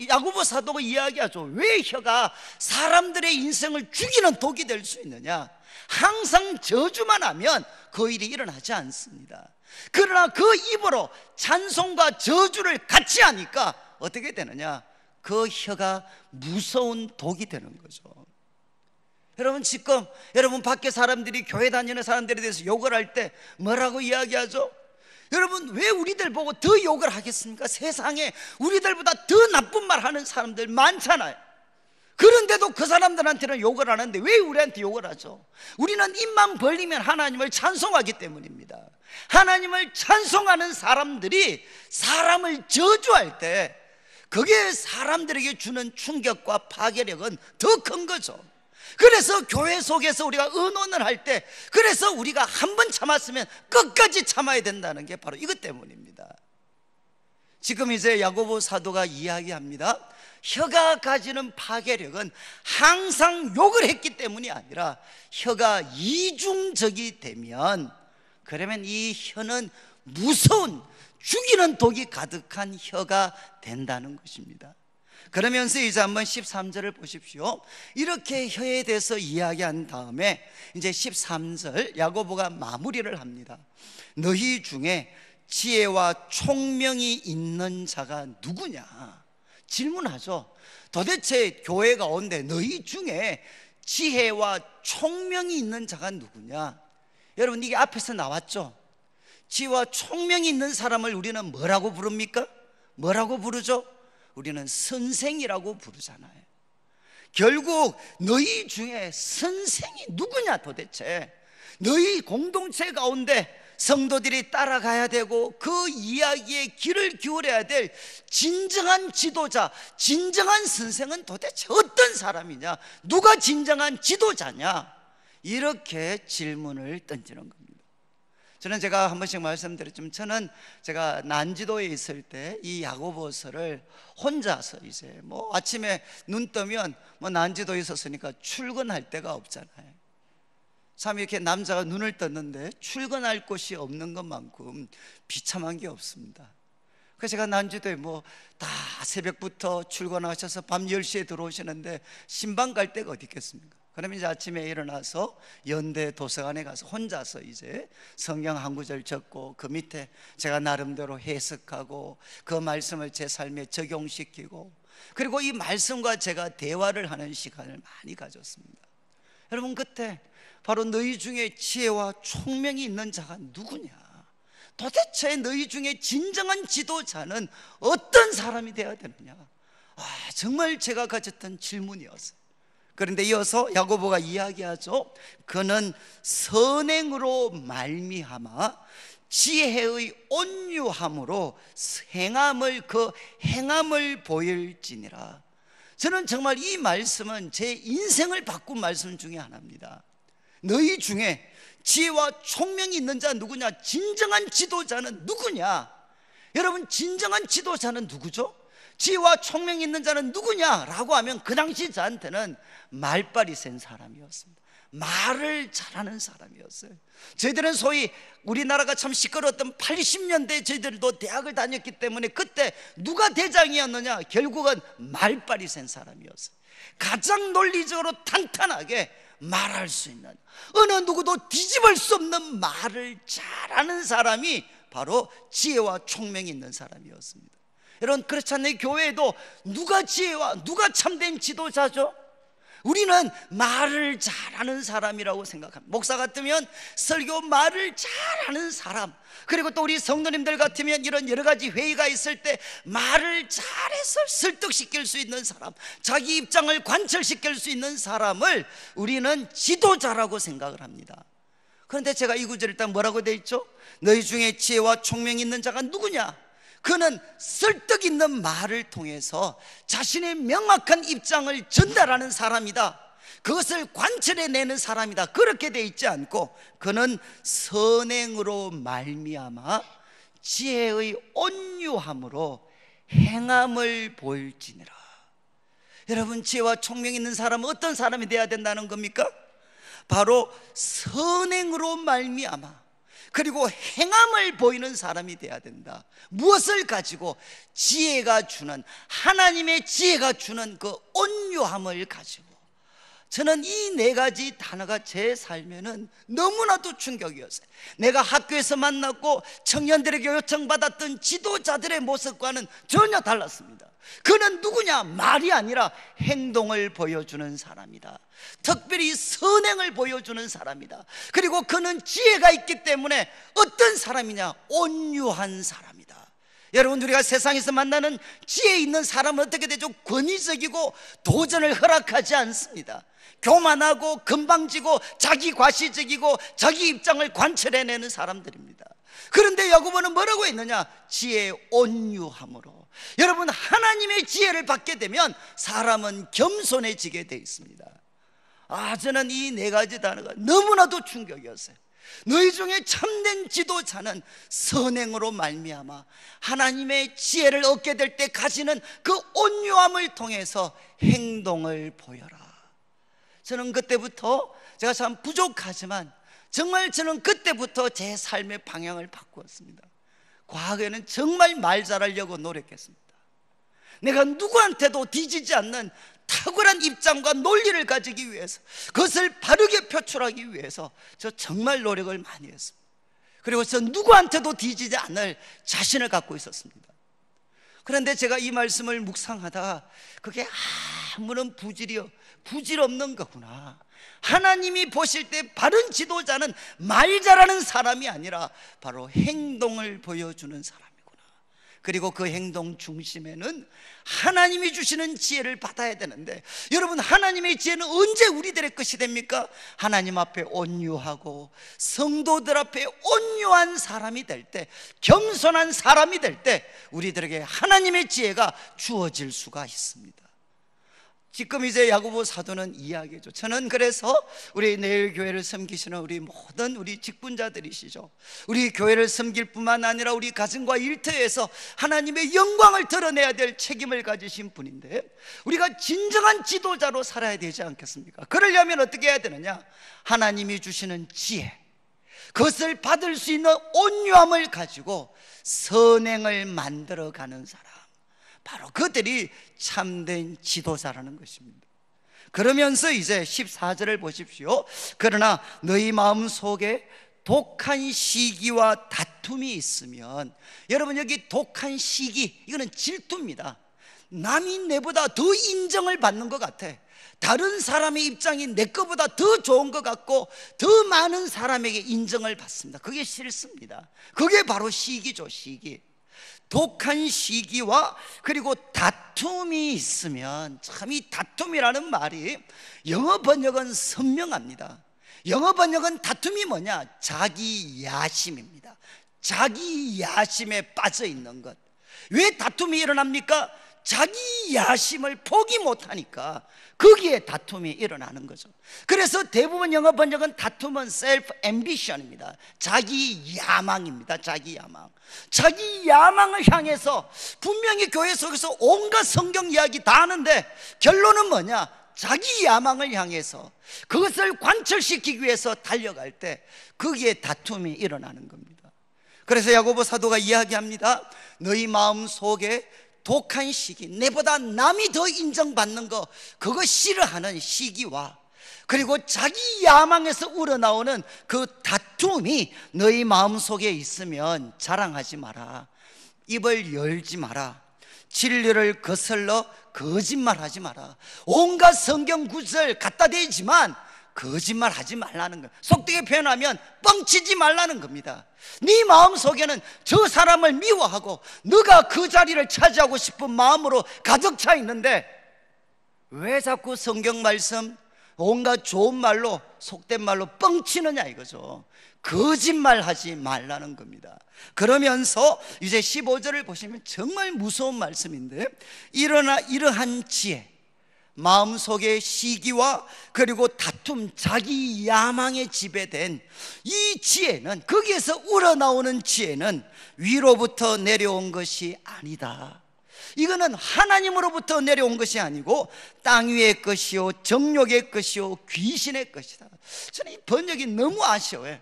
S1: 야고보 사도가 이야기하죠. 왜 혀가 사람들의 인생을 죽이는 독이 될 수 있느냐? 항상 저주만 하면 그 일이 일어나지 않습니다. 그러나 그 입으로 찬송과 저주를 같이 하니까 어떻게 되느냐? 그 혀가 무서운 독이 되는 거죠. 여러분, 지금 여러분 밖에 사람들이, 교회 다니는 사람들에 대해서 욕을 할 때 뭐라고 이야기하죠? 여러분, 왜 우리들 보고 더 욕을 하겠습니까? 세상에 우리들보다 더 나쁜 말 하는 사람들 많잖아요. 그런데도 그 사람들한테는 욕을 하는데 왜 우리한테 욕을 하죠? 우리는 입만 벌리면 하나님을 찬송하기 때문입니다. 하나님을 찬송하는 사람들이 사람을 저주할 때 그게 사람들에게 주는 충격과 파괴력은 더 큰 거죠. 그래서 교회 속에서 우리가 의논을 할 때, 그래서 우리가 한 번 참았으면 끝까지 참아야 된다는 게 바로 이것 때문입니다. 지금 이제 야고보 사도가 이야기합니다. 혀가 가지는 파괴력은 항상 욕을 했기 때문이 아니라 혀가 이중적이 되면, 그러면 이 혀는 무서운 죽이는 독이 가득한 혀가 된다는 것입니다. 그러면서 이제 한번 13절을 보십시오. 이렇게 혀에 대해서 이야기한 다음에 이제 13절 야고보가 마무리를 합니다. 너희 중에 지혜와 총명이 있는 자가 누구냐? 질문하죠. 도대체 교회 가운데 너희 중에 지혜와 총명이 있는 자가 누구냐? 여러분, 이게 앞에서 나왔죠. 지혜와 총명이 있는 사람을 우리는 뭐라고 부릅니까? 뭐라고 부르죠? 우리는 선생이라고 부르잖아요. 결국 너희 중에 선생이 누구냐? 도대체 너희 공동체 가운데 성도들이 따라가야 되고 그 이야기에 귀를 기울여야 될 진정한 지도자, 진정한 선생은 도대체 어떤 사람이냐? 누가 진정한 지도자냐? 이렇게 질문을 던지는 겁니다. 저는 제가 한 번씩 말씀드렸지만, 저는 제가 난지도에 있을 때 이 야고보서를 혼자서 이제 아침에 눈 뜨면 난지도에 있었으니까 출근할 데가 없잖아요. 참 이렇게 남자가 눈을 떴는데 출근할 곳이 없는 것만큼 비참한 게 없습니다. 그래서 제가 난지도에 다 새벽부터 출근하셔서 밤 10시에 들어오시는데 신방 갈 데가 어디 있겠습니까? 그러면 이제 아침에 일어나서 연대 도서관에 가서 혼자서 이제 성경 한 구절 적고, 그 밑에 제가 나름대로 해석하고 그 말씀을 제 삶에 적용시키고, 그리고 이 말씀과 제가 대화를 하는 시간을 많이 가졌습니다. 여러분, 그때 바로 너희 중에 지혜와 총명이 있는 자가 누구냐? 도대체 너희 중에 진정한 지도자는 어떤 사람이 되어야 되느냐? 정말 제가 가졌던 질문이었어요. 그런데 이어서 야고보가 이야기하죠. 그는 선행으로 말미암아 지혜의 온유함으로 행함을 보일지니라. 저는 정말 이 말씀은 제 인생을 바꾼 말씀 중에 하나입니다. 너희 중에 지혜와 총명이 있는 자 누구냐? 진정한 지도자는 누구냐? 여러분, 진정한 지도자는 누구죠? 지혜와 총명이 있는 자는 누구냐라고 하면 그 당시 저한테는 말빨이 센 사람이었습니다. 말을 잘하는 사람이었어요. 저희들은 소위 우리나라가 참 시끄러웠던 80년대 저희들도 대학을 다녔기 때문에 그때 누가 대장이었느냐? 결국은 말빨이 센 사람이었어요. 가장 논리적으로 탄탄하게 말할 수 있는, 어느 누구도 뒤집을 수 없는 말을 잘하는 사람이 바로 지혜와 총명이 있는 사람이었습니다. 여러분, 그렇지 않나요? 교회에도 누가 지혜와 누가 참된 지도자죠? 우리는 말을 잘하는 사람이라고 생각합니다. 목사 같으면 설교 말을 잘하는 사람, 그리고 또 우리 성도님들 같으면 이런 여러 가지 회의가 있을 때 말을 잘해서 설득시킬 수 있는 사람, 자기 입장을 관철시킬 수 있는 사람을 우리는 지도자라고 생각을 합니다. 그런데 제가 이 구절에 일단 뭐라고 되어 있죠? 너희 중에 지혜와 총명이 있는 자가 누구냐? 그는 설득 있는 말을 통해서 자신의 명확한 입장을 전달하는 사람이다. 그것을 관철해내는 사람이다. 그렇게 돼 있지 않고, 그는 선행으로 말미암아 지혜의 온유함으로 행함을 보일지니라. 여러분, 지혜와 총명 있는 사람은 어떤 사람이 돼야 된다는 겁니까? 바로 선행으로 말미암아, 그리고 행함을 보이는 사람이 돼야 된다. 무엇을 가지고? 지혜가 주는, 하나님의 지혜가 주는 그 온유함을 가지고. 저는 이 네 가지 단어가 제 삶에는 너무나도 충격이었어요. 내가 학교에서 만났고 청년들에게 요청받았던 지도자들의 모습과는 전혀 달랐습니다. 그는 누구냐? 말이 아니라 행동을 보여주는 사람이다. 특별히 선행을 보여주는 사람이다. 그리고 그는 지혜가 있기 때문에 어떤 사람이냐? 온유한 사람이다. 여러분, 우리가 세상에서 만나는 지혜 있는 사람은 어떻게 되죠? 권위적이고 도전을 허락하지 않습니다. 교만하고 건방지고 자기 과시적이고 자기 입장을 관철해내는 사람들입니다. 그런데 야고보는 뭐라고 했느냐? 지혜의 온유함으로. 여러분, 하나님의 지혜를 받게 되면 사람은 겸손해지게 되어 있습니다. 저는 이 네 가지 단어가 너무나도 충격이었어요. 너희 중에 참된 지도자는 선행으로 말미암아 하나님의 지혜를 얻게 될 때 가지는 그 온유함을 통해서 행동을 보여라. 저는 그때부터, 제가 참 부족하지만 정말 저는 그때부터 제 삶의 방향을 바꾸었습니다. 과거에는 정말 말 잘하려고 노력했습니다. 내가 누구한테도 뒤지지 않는 탁월한 입장과 논리를 가지기 위해서, 그것을 바르게 표출하기 위해서 저 정말 노력을 많이 했습니다. 그리고 저 누구한테도 뒤지지 않을 자신을 갖고 있었습니다. 그런데 제가 이 말씀을 묵상하다가 그게 아무런 부질 없는 거구나. 하나님이 보실 때 바른 지도자는 말 잘하는 사람이 아니라 바로 행동을 보여주는 사람이구나. 그리고 그 행동 중심에는 하나님이 주시는 지혜를 받아야 되는데, 여러분, 하나님의 지혜는 언제 우리들의 것이 됩니까? 하나님 앞에 온유하고 성도들 앞에 온유한 사람이 될 때, 겸손한 사람이 될 때 우리들에게 하나님의 지혜가 주어질 수가 있습니다. 지금 이제 야고보 사도는 이야기죠. 저는 그래서 우리 내일 교회를 섬기시는 우리 모든 우리 직분자들이시죠, 우리 교회를 섬길 뿐만 아니라 우리 가정과 일터에서 하나님의 영광을 드러내야 될 책임을 가지신 분인데, 우리가 진정한 지도자로 살아야 되지 않겠습니까? 그러려면 어떻게 해야 되느냐? 하나님이 주시는 지혜, 그것을 받을 수 있는 온유함을 가지고 선행을 만들어가는 사람, 바로 그들이 참된 지도자라는 것입니다. 그러면서 이제 14절을 보십시오. 그러나 너희 마음속에 독한 시기와 다툼이 있으면, 여러분, 여기 독한 시기, 이거는 질투입니다. 남이 내보다 더 인정을 받는 것 같아. 다른 사람의 입장이 내 것보다 더 좋은 것 같고 더 많은 사람에게 인정을 받습니다. 그게 싫습니다. 그게 바로 시기죠, 시기. 독한 시기와 그리고 다툼이 있으면, 참 이 다툼이라는 말이 영어 번역은 선명합니다. 영어 번역은 다툼이 뭐냐? 자기 야심입니다. 자기 야심에 빠져 있는 것. 왜 다툼이 일어납니까? 자기 야심을 포기 못하니까 거기에 다툼이 일어나는 거죠. 그래서 대부분 영어 번역은 다툼은 self ambition입니다. 자기 야망입니다. 자기 야망. 자기 야망을 향해서 분명히 교회 속에서 온갖 성경 이야기 다 하는데 결론은 뭐냐? 자기 야망을 향해서 그것을 관철시키기 위해서 달려갈 때 거기에 다툼이 일어나는 겁니다. 그래서 야고보 사도가 이야기합니다. 너희 마음 속에 독한 시기, 내보다 남이 더 인정받는 거, 그거 싫어하는 시기와 그리고 자기 야망에서 우러나오는 그 다툼이 너희 마음속에 있으면 자랑하지 마라. 입을 열지 마라. 진리를 거슬러 거짓말하지 마라. 온갖 성경 구절 갖다 대지만 거짓말하지 말라는 거예요. 속되게 표현하면 뻥치지 말라는 겁니다. 네 마음속에는 저 사람을 미워하고 너가 그 자리를 차지하고 싶은 마음으로 가득 차 있는데 왜 자꾸 성경 말씀 온갖 좋은 말로, 속된 말로 뻥치느냐 이거죠. 거짓말하지 말라는 겁니다. 그러면서 이제 15절을 보시면 정말 무서운 말씀인데, 이러한 지혜, 마음속의 시기와 그리고 다툼, 자기 야망에 지배된 이 지혜는, 거기에서 우러나오는 지혜는 위로부터 내려온 것이 아니다. 이거는 하나님으로부터 내려온 것이 아니고 땅 위의 것이요 정욕의 것이요 귀신의 것이다. 저는 이 번역이 너무 아쉬워요.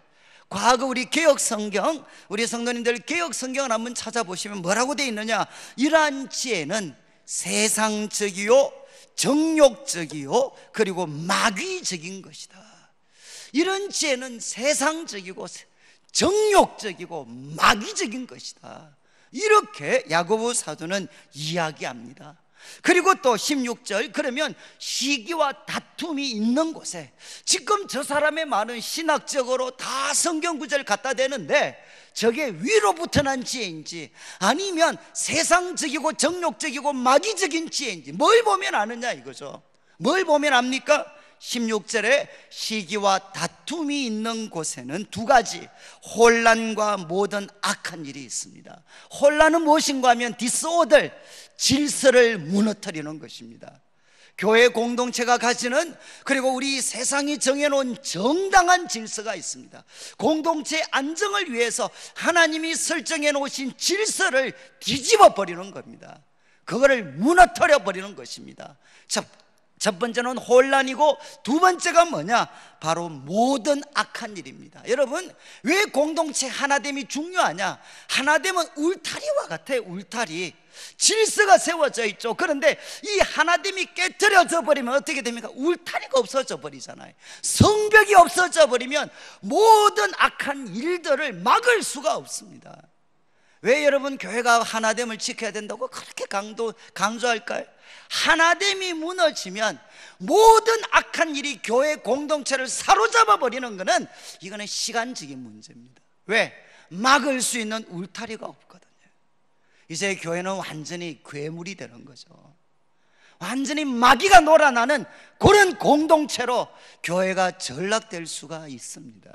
S1: 과거 우리 개혁성경, 우리 성도님들 개혁성경을 한번 찾아보시면 뭐라고 되어 있느냐? 이러한 지혜는 세상적이요 정욕적이요 그리고 마귀적인 것이다. 이런 지혜는 세상적이고 정욕적이고 마귀적인 것이다. 이렇게 야고보 사도는 이야기합니다. 그리고 또 16절, 그러면 시기와 다툼이 있는 곳에, 지금 저 사람의 말은 신학적으로 다 성경 구절 갖다 대는데 저게 위로부터 난 지혜인지 아니면 세상적이고 정욕적이고 마귀적인 지혜인지 뭘 보면 아느냐 이거죠. 뭘 보면 압니까? 16절에 시기와 다툼이 있는 곳에는 두 가지, 혼란과 모든 악한 일이 있습니다. 혼란은 무엇인가 하면 디스오더, 질서를 무너뜨리는 것입니다. 교회 공동체가 가지는, 그리고 우리 세상이 정해놓은 정당한 질서가 있습니다. 공동체 안정을 위해서 하나님이 설정해 놓으신 질서를 뒤집어 버리는 겁니다. 그거를 무너뜨려 버리는 것입니다. 첫 번째는 혼란이고 두 번째가 뭐냐? 바로 모든 악한 일입니다. 여러분, 왜 공동체 하나됨이 중요하냐? 하나됨은 울타리와 같아요. 울타리. 질서가 세워져 있죠. 그런데 이 하나됨이 깨트려져 버리면 어떻게 됩니까? 울타리가 없어져 버리잖아요. 성벽이 없어져 버리면 모든 악한 일들을 막을 수가 없습니다. 왜 여러분 교회가 하나됨을 지켜야 된다고 그렇게 강조할까요? 하나됨이 무너지면 모든 악한 일이 교회 공동체를 사로잡아 버리는 것은, 이거는 시간적인 문제입니다. 왜? 막을 수 있는 울타리가 없거든요. 이제 교회는 완전히 괴물이 되는 거죠. 완전히 마귀가 놀아나는 그런 공동체로 교회가 전락될 수가 있습니다.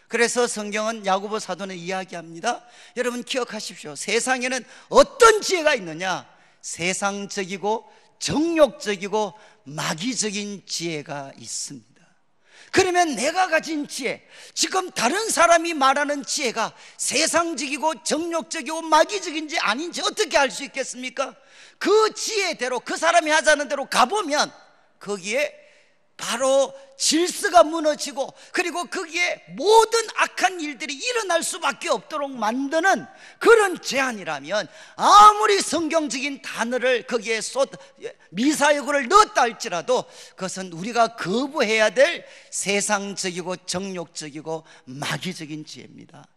S1: 그래서 성경은 야고보 사도는 이야기합니다. 여러분 기억하십시오. 세상에는 어떤 지혜가 있느냐? 세상적이고 정욕적이고 마귀적인 지혜가 있습니다. 그러면 내가 가진 지혜, 지금 다른 사람이 말하는 지혜가 세상적이고 정욕적이고 마귀적인지 아닌지 어떻게 알 수 있겠습니까? 그 지혜대로, 그 사람이 하자는 대로 가보면 거기에 바로 질서가 무너지고, 그리고 거기에 모든 악한 일들이 일어날 수밖에 없도록 만드는 그런 제안이라면, 아무리 성경적인 단어를 거기에 미사여구를 넣었다 할지라도 그것은 우리가 거부해야 될 세상적이고 정욕적이고 마귀적인 지혜입니다.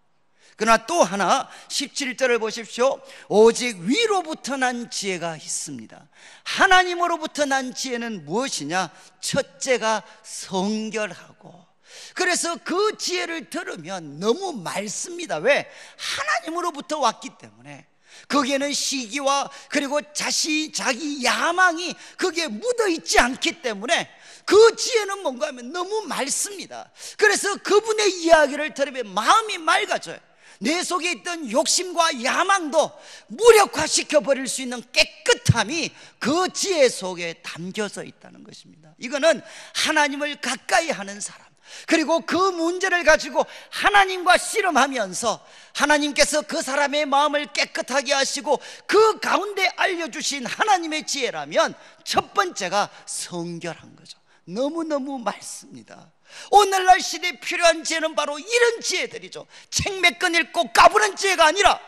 S1: 그러나 또 하나 17절을 보십시오. 오직 위로부터 난 지혜가 있습니다. 하나님으로부터 난 지혜는 무엇이냐? 첫째가 성결하고, 그래서 그 지혜를 들으면 너무 맑습니다. 왜? 하나님으로부터 왔기 때문에. 거기에는 시기와 그리고 자기 야망이 거기에 묻어있지 않기 때문에 그 지혜는 뭔가 하면 너무 맑습니다. 그래서 그분의 이야기를 들으면 마음이 맑아져요. 내 속에 있던 욕심과 야망도 무력화시켜 버릴 수 있는 깨끗함이 그 지혜 속에 담겨져 있다는 것입니다. 이거는 하나님을 가까이 하는 사람, 그리고 그 문제를 가지고 하나님과 씨름하면서 하나님께서 그 사람의 마음을 깨끗하게 하시고 그 가운데 알려주신 하나님의 지혜라면 첫 번째가 성결한 거죠. 너무너무 맑습니다. 오늘날 시대에 필요한 지혜는 바로 이런 지혜들이죠. 책 몇 권 읽고 까부는 지혜가 아니라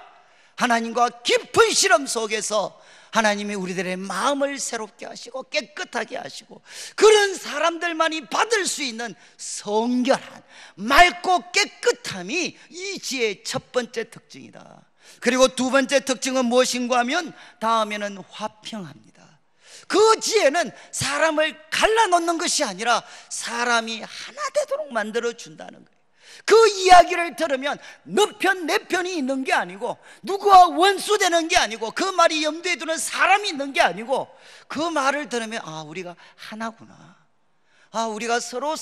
S1: 하나님과 깊은 실험 속에서 하나님이 우리들의 마음을 새롭게 하시고 깨끗하게 하시고, 그런 사람들만이 받을 수 있는 성결한 맑고 깨끗함이 이 지혜의 첫 번째 특징이다. 그리고 두 번째 특징은 무엇인가 하면 다음에는 화평합니다. 그 지혜는 사람을 갈라놓는 것이 아니라 사람이 하나 되도록 만들어준다는 거예요. 그 이야기를 들으면 너 편 내 편이 있는 게 아니고, 누구와 원수되는 게 아니고, 그 말이 염두에 두는 사람이 있는 게 아니고, 그 말을 들으면 아, 우리가 하나구나. 아, 우리가 서로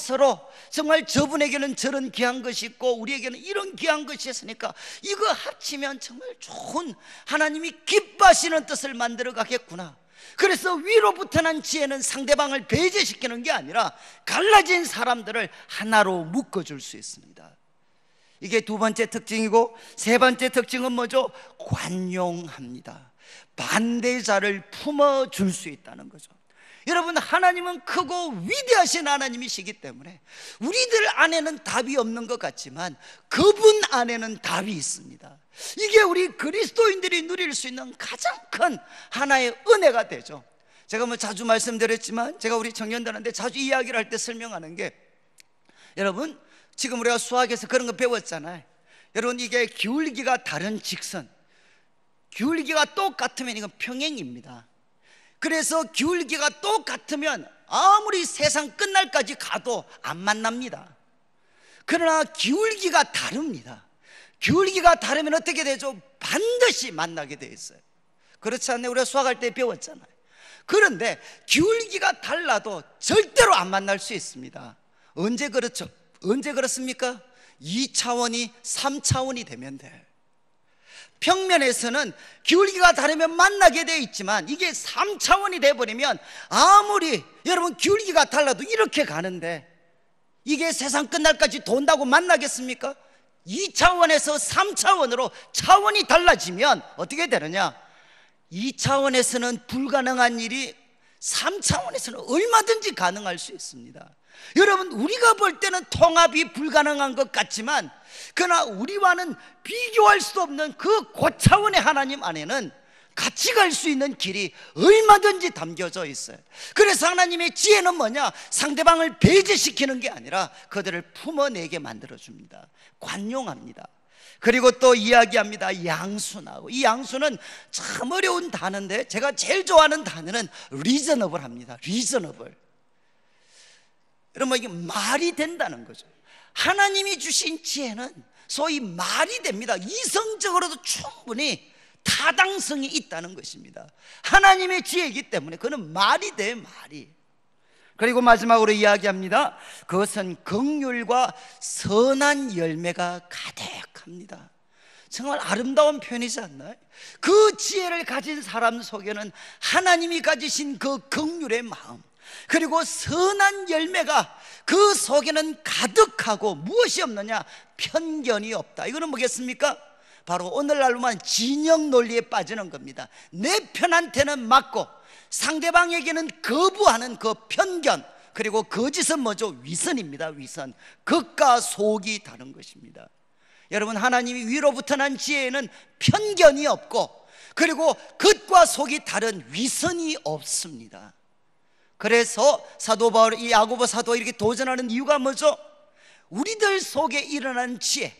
S1: 정말 저분에게는 저런 귀한 것이 있고 우리에게는 이런 귀한 것이 있으니까 이거 합치면 정말 좋은, 하나님이 기뻐하시는 뜻을 만들어 가겠구나. 그래서 위로부터 난 지혜는 상대방을 배제시키는 게 아니라 갈라진 사람들을 하나로 묶어줄 수 있습니다. 이게 두 번째 특징이고, 세 번째 특징은 뭐죠? 관용합니다. 반대자를 품어줄 수 있다는 거죠. 여러분, 하나님은 크고 위대하신 하나님이시기 때문에 우리들 안에는 답이 없는 것 같지만 그분 안에는 답이 있습니다. 이게 우리 그리스도인들이 누릴 수 있는 가장 큰 하나의 은혜가 되죠. 제가 자주 말씀드렸지만, 제가 우리 청년들한테 자주 이야기를 할 때 설명하는 게, 여러분 지금 우리가 수학에서 그런 거 배웠잖아요. 여러분, 이게 기울기가 다른 직선, 기울기가 똑같으면 이건 평행입니다. 그래서 기울기가 똑같으면 아무리 세상 끝날까지 가도 안 만납니다. 그러나 기울기가 다릅니다. 기울기가 다르면 어떻게 되죠? 반드시 만나게 되어 있어요. 그렇지 않나요? 우리가 수학할 때 배웠잖아요. 그런데 기울기가 달라도 절대로 안 만날 수 있습니다. 언제 그렇죠? 언제 그렇습니까? 2차원이 3차원이 되면 돼. 평면에서는 기울기가 다르면 만나게 되어 있지만 이게 3차원이 되어버리면 아무리 여러분 기울기가 달라도 이렇게 가는데 이게 세상 끝날까지 돈다고 만나겠습니까? 2차원에서 3차원으로 차원이 달라지면 어떻게 되느냐? 2차원에서는 불가능한 일이 3차원에서는 얼마든지 가능할 수 있습니다. 여러분, 우리가 볼 때는 통합이 불가능한 것 같지만 그러나 우리와는 비교할 수 없는 그 고차원의 하나님 안에는 같이 갈 수 있는 길이 얼마든지 담겨져 있어요. 그래서 하나님의 지혜는 뭐냐? 상대방을 배제시키는 게 아니라 그들을 품어내게 만들어줍니다. 관용합니다. 그리고 또 이야기합니다. 양순하고, 이 양수는 참 어려운 단어인데 제가 제일 좋아하는 단어는 reasonable 합니다. reasonable. 여러분, 이게 말이 된다는 거죠. 하나님이 주신 지혜는 소위 말이 됩니다. 이성적으로도 충분히 타당성이 있다는 것입니다. 하나님의 지혜이기 때문에 그는 말이 돼, 말이. 그리고 마지막으로 이야기합니다. 그것은 긍휼과 선한 열매가 가득합니다. 정말 아름다운 표현이지 않나요? 그 지혜를 가진 사람 속에는 하나님이 가지신 그 긍휼의 마음, 그리고 선한 열매가 그 속에는 가득하고 무엇이 없느냐? 편견이 없다. 이거는 뭐겠습니까? 바로 오늘날로만 진영 논리에 빠지는 겁니다. 내 편한테는 맞고 상대방에게는 거부하는 그 편견, 그리고 거짓은 뭐죠? 위선입니다. 위선. 겉과 속이 다른 것입니다. 여러분, 하나님이 위로부터 난 지혜에는 편견이 없고, 그리고 겉과 속이 다른 위선이 없습니다. 그래서 사도 바울, 이 야고보 사도가 이렇게 도전하는 이유가 뭐죠? 우리들 속에 일어난 지혜,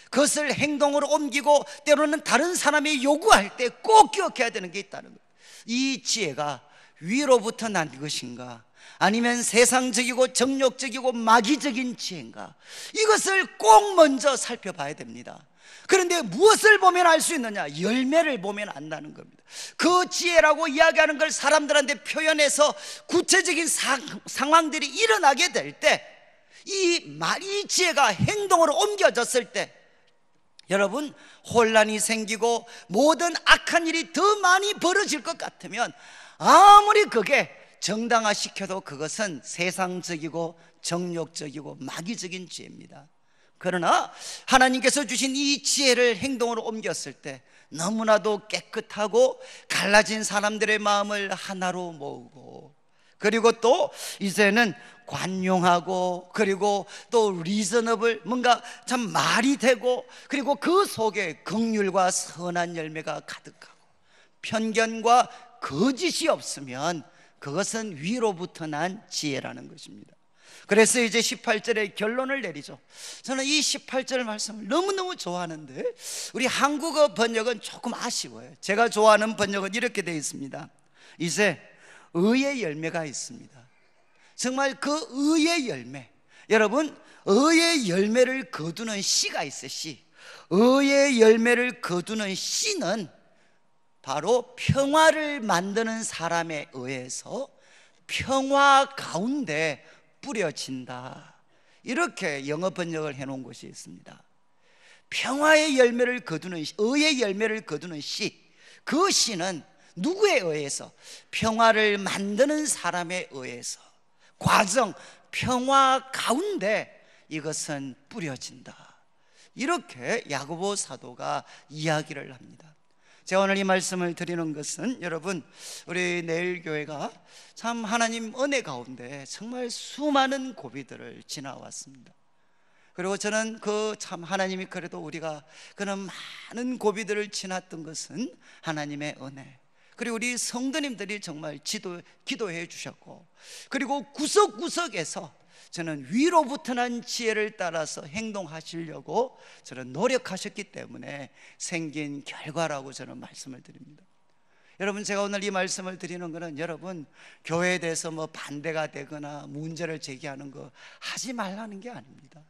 S1: 그것을 행동으로 옮기고 때로는 다른 사람이 요구할 때 꼭 기억해야 되는 게 있다는 거예요. 이 지혜가 위로부터 난 것인가, 아니면 세상적이고 정욕적이고 마귀적인 지혜인가, 이것을 꼭 먼저 살펴봐야 됩니다. 그런데 무엇을 보면 알 수 있느냐? 열매를 보면 안다는 겁니다. 그 지혜라고 이야기하는 걸 사람들한테 표현해서 구체적인 상황들이 일어나게 될 때, 이 지혜가 행동으로 옮겨졌을 때 여러분, 혼란이 생기고 모든 악한 일이 더 많이 벌어질 것 같으면 아무리 그게 정당화시켜도 그것은 세상적이고 정욕적이고 마귀적인 지혜입니다. 그러나 하나님께서 주신 이 지혜를 행동으로 옮겼을 때 너무나도 깨끗하고 갈라진 사람들의 마음을 하나로 모으고, 그리고 또 이제는 관용하고, 그리고 또 리저너블, 뭔가 참 말이 되고, 그리고 그 속에 긍휼과 선한 열매가 가득하고 편견과 거짓이 없으면 그것은 위로부터 난 지혜라는 것입니다. 그래서 이제 18절에 결론을 내리죠. 저는 이 18절 말씀을 너무너무 좋아하는데 우리 한국어 번역은 조금 아쉬워요. 제가 좋아하는 번역은 이렇게 되어 있습니다. 이제 의의 열매가 있습니다. 정말 그 의의 열매, 여러분, 의의 열매를 거두는 씨가 있어요. 씨. 의의 열매를 거두는 씨는 바로 평화를 만드는 사람에 의해서 평화 가운데 뿌려진다. 이렇게 영어 번역을 해놓은 것이 있습니다. 평화의 열매를 거두는, 의의 열매를 거두는 씨, 그 씨는 누구에 의해서? 평화를 만드는 사람에 의해서, 과정, 평화 가운데 이것은 뿌려진다. 이렇게 야고보 사도가 이야기를 합니다. 제가 오늘 이 말씀을 드리는 것은, 여러분, 우리 내일교회가 참 하나님 은혜 가운데 정말 수많은 고비들을 지나왔습니다. 그리고 저는 그 참 하나님이 그래도 우리가 그런 많은 고비들을 지났던 것은 하나님의 은혜, 그리고 우리 성도님들이 정말 기도해 주셨고, 그리고 구석구석에서 저는 위로부터 난 지혜를 따라서 행동하시려고 저는 노력하셨기 때문에 생긴 결과라고 저는 말씀을 드립니다. 여러분, 제가 오늘 이 말씀을 드리는 것은 여러분 교회에 대해서 뭐 반대가 되거나 문제를 제기하는 거 하지 말라는 게 아닙니다.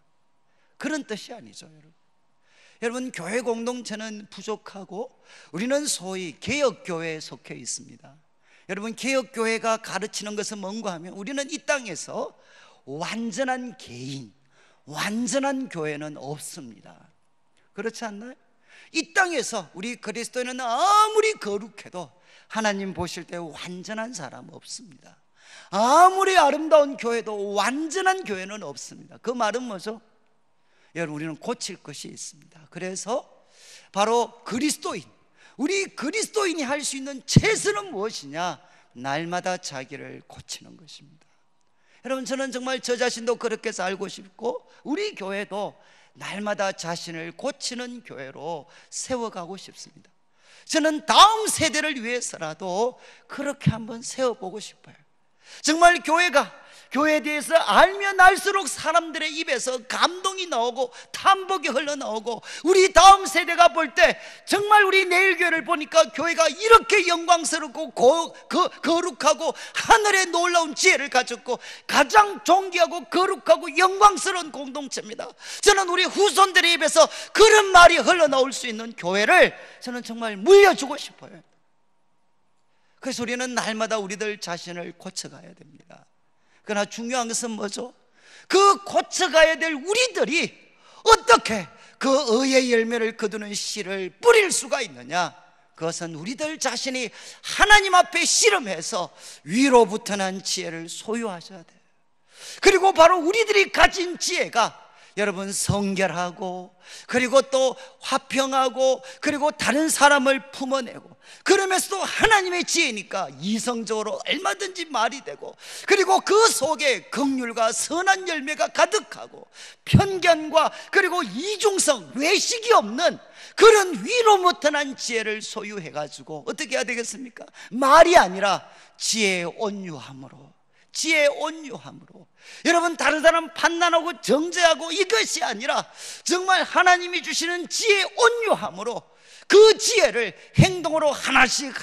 S1: 그런 뜻이 아니죠. 여러분, 교회 공동체는 부족하고 우리는 소위 개혁교회에 속해 있습니다. 여러분, 개혁교회가 가르치는 것은 뭔가 하면 우리는 이 땅에서 완전한 개인, 완전한 교회는 없습니다. 그렇지 않나요? 이 땅에서 우리 그리스도인은 아무리 거룩해도 하나님 보실 때 완전한 사람 없습니다. 아무리 아름다운 교회도 완전한 교회는 없습니다. 그 말은 뭐죠? 여러분, 우리는 고칠 것이 있습니다. 그래서 바로 그리스도인, 우리 그리스도인이 할 수 있는 최선은 무엇이냐? 날마다 자기를 고치는 것입니다. 여러분, 저는 정말 저 자신도 그렇게 살고 싶고 우리 교회도 날마다 자신을 고치는 교회로 세워가고 싶습니다. 저는 다음 세대를 위해서라도 그렇게 한번 세워보고 싶어요. 정말 교회에 대해서 알면 알수록 사람들의 입에서 감동이 나오고 탐복이 흘러나오고, 우리 다음 세대가 볼 때 정말 우리 내일교회를 보니까 교회가 이렇게 영광스럽고 거룩하고 하늘의 놀라운 지혜를 가졌고 가장 존귀하고 거룩하고 영광스러운 공동체입니다. 저는 우리 후손들의 입에서 그런 말이 흘러나올 수 있는 교회를 저는 정말 물려주고 싶어요. 그래서 우리는 날마다 우리들 자신을 고쳐가야 됩니다. 그러나 중요한 것은 뭐죠? 그 고쳐가야 될 우리들이 어떻게 그 의의 열매를 거두는 씨를 뿌릴 수가 있느냐? 그것은 우리들 자신이 하나님 앞에 씨름해서 위로부터 난 지혜를 소유하셔야 돼요. 그리고 바로 우리들이 가진 지혜가 여러분 성결하고, 그리고 또 화평하고, 그리고 다른 사람을 품어내고, 그러면서도 하나님의 지혜니까 이성적으로 얼마든지 말이 되고, 그리고 그 속에 긍휼과 선한 열매가 가득하고 편견과 그리고 이중성, 외식이 없는 그런 위로 못한 지혜를 소유해가지고 어떻게 해야 되겠습니까? 말이 아니라 지혜의 온유함으로, 지혜의 온유함으로. 여러분, 다른 사람 판단하고 정죄하고 이것이 아니라 정말 하나님이 주시는 지혜의 온유함으로 그 지혜를 행동으로 하나씩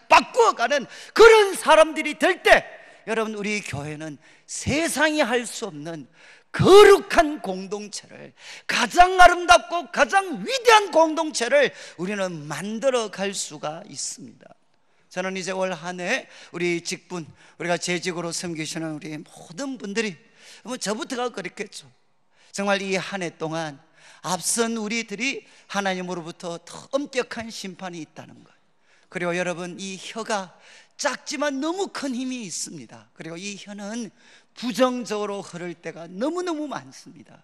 S1: 바꾸어가는 그런 사람들이 될 때, 여러분, 우리 교회는 세상이 할 수 없는 거룩한 공동체를, 가장 아름답고 가장 위대한 공동체를 우리는 만들어 갈 수가 있습니다. 저는 이제 올 한 해 우리 직분, 우리가 재직으로 섬기시는 우리 모든 분들이, 저부터가 그랬겠죠. 정말 이 한 해 동안 앞선 우리들이 하나님으로부터 더 엄격한 심판이 있다는 것, 그리고 여러분, 이 혀가 작지만 너무 큰 힘이 있습니다. 그리고 이 혀는 부정적으로 흐를 때가 너무너무 많습니다.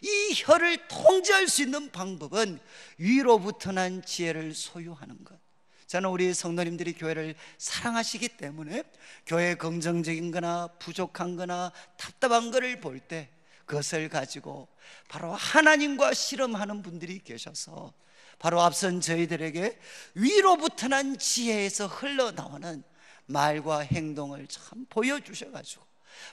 S1: 이 혀를 통제할 수 있는 방법은 위로부터 난 지혜를 소유하는 것. 저는 우리 성도님들이 교회를 사랑하시기 때문에 교회에 긍정적인 거나 부족한 거나 답답한 거를 볼 때 그것을 가지고 바로 하나님과 씨름하는 분들이 계셔서, 바로 앞선 저희들에게 위로부터 난 지혜에서 흘러나오는 말과 행동을 참 보여주셔가지고,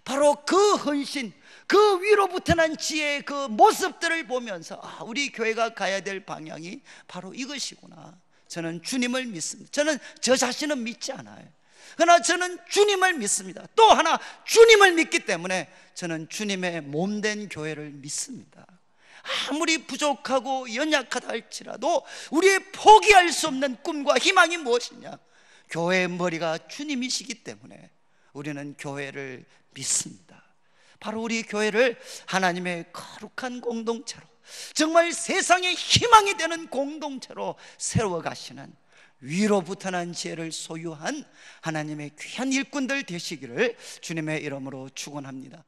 S1: 바로 그 헌신, 그 위로부터 난 지혜의 그 모습들을 보면서 우리 교회가 가야 될 방향이 바로 이것이구나. 저는 주님을 믿습니다. 저는 저 자신은 믿지 않아요. 그러나 저는 주님을 믿습니다. 또 하나, 주님을 믿기 때문에 저는 주님의 몸된 교회를 믿습니다. 아무리 부족하고 연약하다 할지라도 우리의 포기할 수 없는 꿈과 희망이 무엇이냐? 교회의 머리가 주님이시기 때문에 우리는 교회를 믿습니다. 바로 우리 교회를 하나님의 거룩한 공동체로, 정말 세상의 희망이 되는 공동체로 세워가시는 위로부터 난 지혜를 소유한 하나님의 귀한 일꾼들 되시기를 주님의 이름으로 축원합니다.